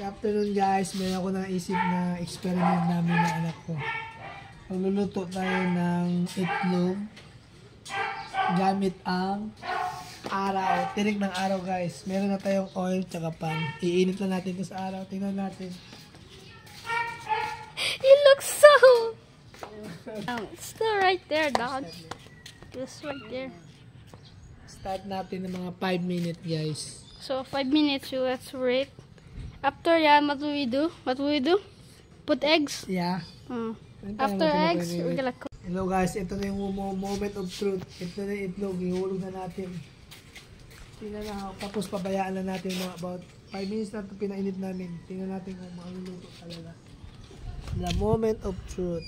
Afternoon guys, meron ako naisip na experiment namin ng anak ko. Magluluto tayo ng itlog gamit ang araw. Tirik ng araw guys. Meron na tayong oil tsaka pan. Iinit na natin ito sa araw. Tingnan natin. You look so... it's still right there, dog. Just right there. Start natin ng mga 5 minutes guys. So 5 minutes, so let's wait. After yan, what will we do? What will we do? Put eggs? Yeah. After eggs, we're gonna cook. Hello guys, ito na yung moment of truth. Ito na yung itlog, ihulog na natin. Tingnan na, tapos pabayaan na natin mga about 5 minutes na ito pinainit namin. Tingnan natin kung maluluto talaga. The moment of truth.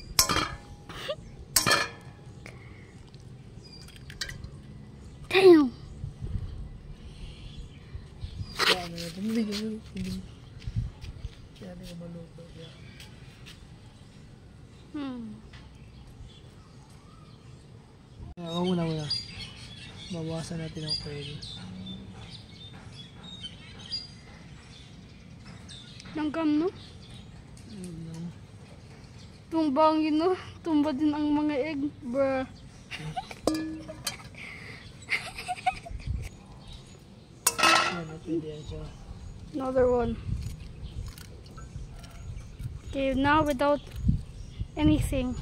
Damn! Muna. Bawasan natin ang oil. Langgam, no? Tumbangin, no? Tumba din ang mga egg, bruh. Another one. Okay, now without anything.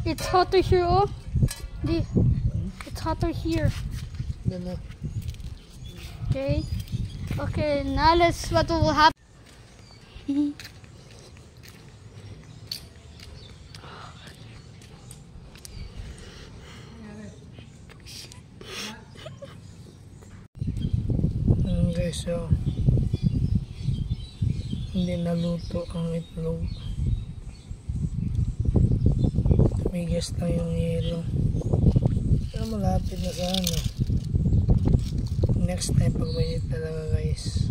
It's hotter here, oh. It's hotter here. Okay. Okay, now let's what will happen. Okay, so hindi naluto ang itlog. Tumigas lang yung yelo. Pero malapit na sa ano. Next time pag mainit talaga guys.